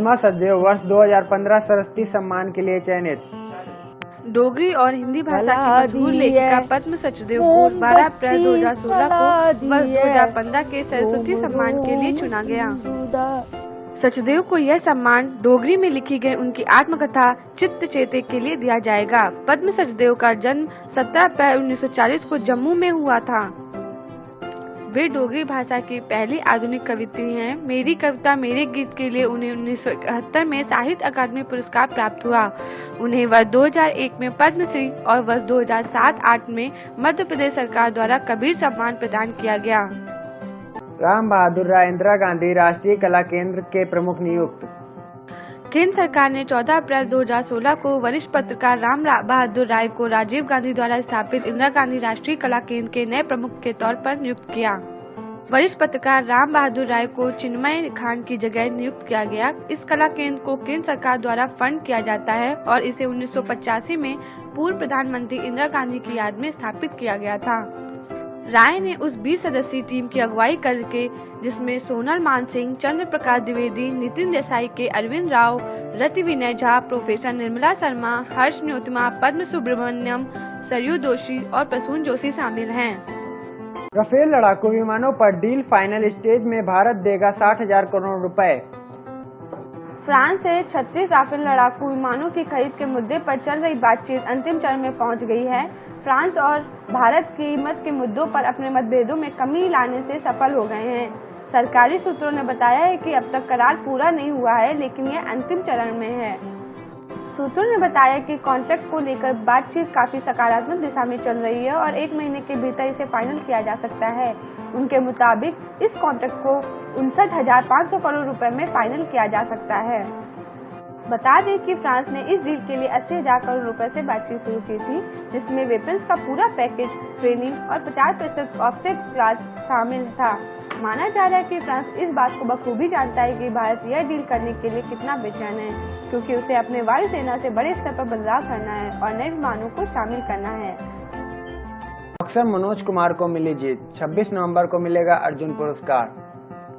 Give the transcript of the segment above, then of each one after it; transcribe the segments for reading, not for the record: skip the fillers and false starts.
शर्मा सचदेव वर्ष 2015 सरस्वती सम्मान के लिए चयनित। डोगरी और हिंदी भाषा की मशहूर लेखिका पद्म सचदेव को 12 अप्रैल 2016 को वर्ष 2015 के सरस्वती सम्मान के लिए चुना गया। सचदेव को यह सम्मान डोगरी में लिखी गई उनकी आत्मकथा चित्त चेते के लिए दिया जाएगा। पद्म सचदेव का जन्म 17 अप्रैल 1940 को जम्मू में हुआ था। वे डोगरी भाषा की पहली आधुनिक कवयित्री हैं। मेरी कविता मेरे गीत के लिए उन्हें 1971 में साहित्य अकादमी पुरस्कार प्राप्त हुआ। उन्हें वर्ष 2001 में पद्मश्री और वर्ष 2007-08 में मध्य प्रदेश सरकार द्वारा कबीर सम्मान प्रदान किया गया। राम बहादुर राय इंदिरा गांधी राष्ट्रीय कला केंद्र के प्रमुख नियुक्त। केंद्र सरकार ने 14 अप्रैल 2016 को वरिष्ठ पत्रकार राम बहादुर राय को राजीव गांधी द्वारा स्थापित इंदिरा गांधी राष्ट्रीय कला केंद्र के नए प्रमुख के तौर पर नियुक्त किया। वरिष्ठ पत्रकार राम बहादुर राय को चिन्मय खान की जगह नियुक्त किया गया। इस कला केंद्र को केंद्र सरकार द्वारा फंड किया जाता है और इसे 1985 में पूर्व प्रधानमंत्री इंदिरा गांधी की याद में स्थापित किया गया था। राय ने उस 20 सदस्यीय टीम की अगुवाई करके, जिसमें सोनल मानसिंह, चंद्र प्रकाश द्विवेदी, नितिन देसाई के अरविंद राव, रति विनय झा, प्रोफेसर निर्मला शर्मा, हर्ष न्योतमा, पद्म सुब्रमण्यम, सरयू जोशी और प्रसून जोशी शामिल हैं। राफेल लड़ाकू विमानों पर डील फाइनल स्टेज में भारत देगा 60,000 करोड़ रुपए। फ्रांस से 36 राफेल लड़ाकू विमानों की खरीद के मुद्दे पर चल रही बातचीत अंतिम चरण में पहुंच गई है। फ्रांस और भारत कीमत के मुद्दों पर अपने मतभेदों में कमी लाने से सफल हो गए हैं। सरकारी सूत्रों ने बताया है कि अब तक करार पूरा नहीं हुआ है, लेकिन यह अंतिम चरण में है। सूत्रों ने बताया कि कॉन्ट्रैक्ट को लेकर बातचीत काफी सकारात्मक दिशा में चल रही है और 1 महीने के भीतर इसे फाइनल किया जा सकता है। उनके मुताबिक इस कॉन्ट्रैक्ट को 59,500 करोड़ रुपए में फाइनल किया जा सकता है। बता दें कि फ्रांस ने इस डील के लिए 80,000 करोड़ रुपए से बातचीत शुरू की थी, जिसमें वेपन्स का पूरा पैकेज, ट्रेनिंग और 50% ऑफसेट चार्ज शामिल था। माना जा रहा है कि फ्रांस इस बात को बखूबी जानता है कि भारत यह डील करने के लिए कितना बेचैन है, क्योंकि उसे अपने वायुसेना से बड़े स्तर पर बदलाव करना है और नए विमानों को शामिल करना है। बॉक्सर मनोज कुमार को मिली जीत। 26 नवंबर को मिलेगा अर्जुन पुरस्कार।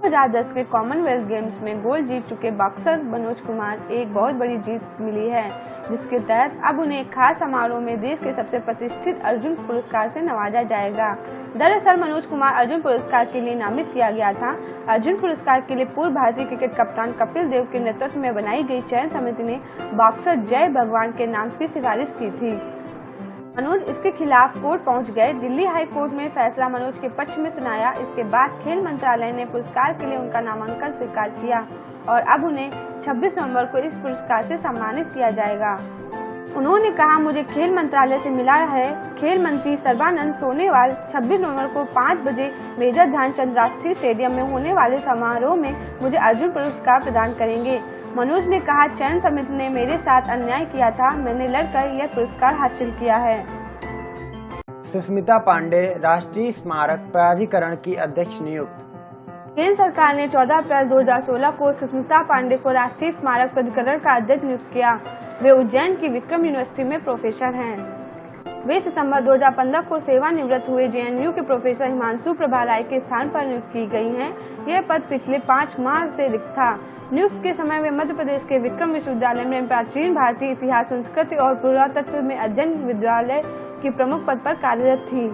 2010 के कॉमनवेल्थ गेम्स में गोल्ड जीत चुके बॉक्सर मनोज कुमार एक बहुत बड़ी जीत मिली है, जिसके तहत अब उन्हें एक खास समारोह में देश के सबसे प्रतिष्ठित अर्जुन पुरस्कार से नवाजा जाएगा। दरअसल मनोज कुमार अर्जुन पुरस्कार के लिए नामित किया गया था। अर्जुन पुरस्कार के लिए पूर्व भारतीय क्रिकेट कप्तान कपिल देव के नेतृत्व में बनाई गई चयन समिति ने बॉक्सर जय भगवान के नाम की सिफारिश की थी। मनोज इसके खिलाफ कोर्ट पहुंच गए। दिल्ली हाई कोर्ट में फैसला मनोज के पक्ष में सुनाया। इसके बाद खेल मंत्रालय ने पुरस्कार के लिए उनका नामांकन स्वीकार किया और अब उन्हें 26 नवंबर को इस पुरस्कार से सम्मानित किया जाएगा। उन्होंने कहा, मुझे खेल मंत्रालय से मिला है। खेल मंत्री सर्बानंद सोनोवाल 26 नवंबर को 5 बजे मेजर ध्यानचंद राष्ट्रीय स्टेडियम में होने वाले समारोह में मुझे अर्जुन पुरस्कार प्रदान करेंगे। मनोज ने कहा, चयन समिति ने मेरे साथ अन्याय किया था, मैंने लड़कर यह पुरस्कार हासिल किया है। सुष्मिता पांडे राष्ट्रीय स्मारक प्राधिकरण की अध्यक्ष नियुक्त। केंद्र सरकार ने 14 अप्रैल 2016 को सुष्मिता पांडे को राष्ट्रीय स्मारक प्राधिकरण का अध्यक्ष नियुक्त किया। वे उज्जैन की विक्रम यूनिवर्सिटी में प्रोफेसर हैं। वे सितंबर 2015 को सेवानिवृत्त हुए जेएनयू के प्रोफेसर हिमांशु प्रभा राय के स्थान पर नियुक्त की गई हैं। यह पद पिछले 5 माह से रिक्त था। नियुक्त के समय वे मध्य प्रदेश के विक्रम विश्वविद्यालय में प्राचीन भारतीय इतिहास, संस्कृति और पुरातत्व में अध्ययन विद्यालय की प्रमुख पद पर कार्यरत थी।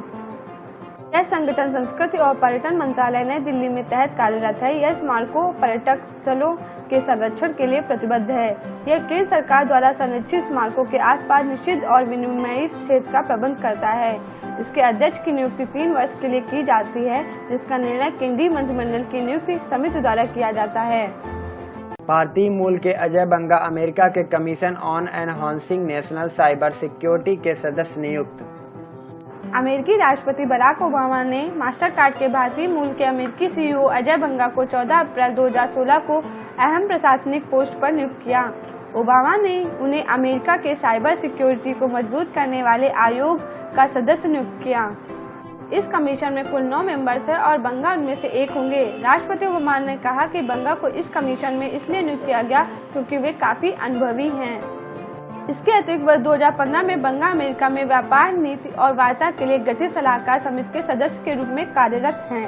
यह संगठन संस्कृति और पर्यटन मंत्रालय नई दिल्ली में तहत कार्यरत है। यह स्मारकों, पर्यटक स्थलों के संरक्षण के लिए प्रतिबद्ध है। यह केंद्र सरकार द्वारा संरक्षित स्मारकों के आसपास निषिद्ध और विनियमित क्षेत्र का प्रबंध करता है। इसके अध्यक्ष की नियुक्ति 3 वर्ष के लिए की जाती है, जिसका निर्णय केंद्रीय मंत्रिमंडल की नियुक्ति समिति द्वारा किया जाता है। भारतीय मूल के अजय बंगा अमेरिका के commission on enhancing national cyber security के सदस्य नियुक्त। अमेरिकी राष्ट्रपति बराक ओबामा ने मास्टरकार्ड के भारतीय मूल के अमेरिकी सीईओ अजय बंगा को 14 अप्रैल 2016 को अहम प्रशासनिक पोस्ट पर नियुक्त किया। ओबामा ने उन्हें अमेरिका के साइबर सिक्योरिटी को मजबूत करने वाले आयोग का सदस्य नियुक्त किया। इस कमीशन में कुल 9 मेंबर्स हैं और बंगा उनमें से एक होंगे। राष्ट्रपति ओबामा ने कहा कि बंगा को इस कमीशन में इसलिए नियुक्त किया गया क्योंकि वे काफी अनुभवी हैं। इसके अतिरिक्त वर्ष 2015 में बंगा अमेरिका में व्यापार नीति और वार्ता के लिए गठित सलाहकार समिति के सदस्य के रूप में कार्यरत हैं।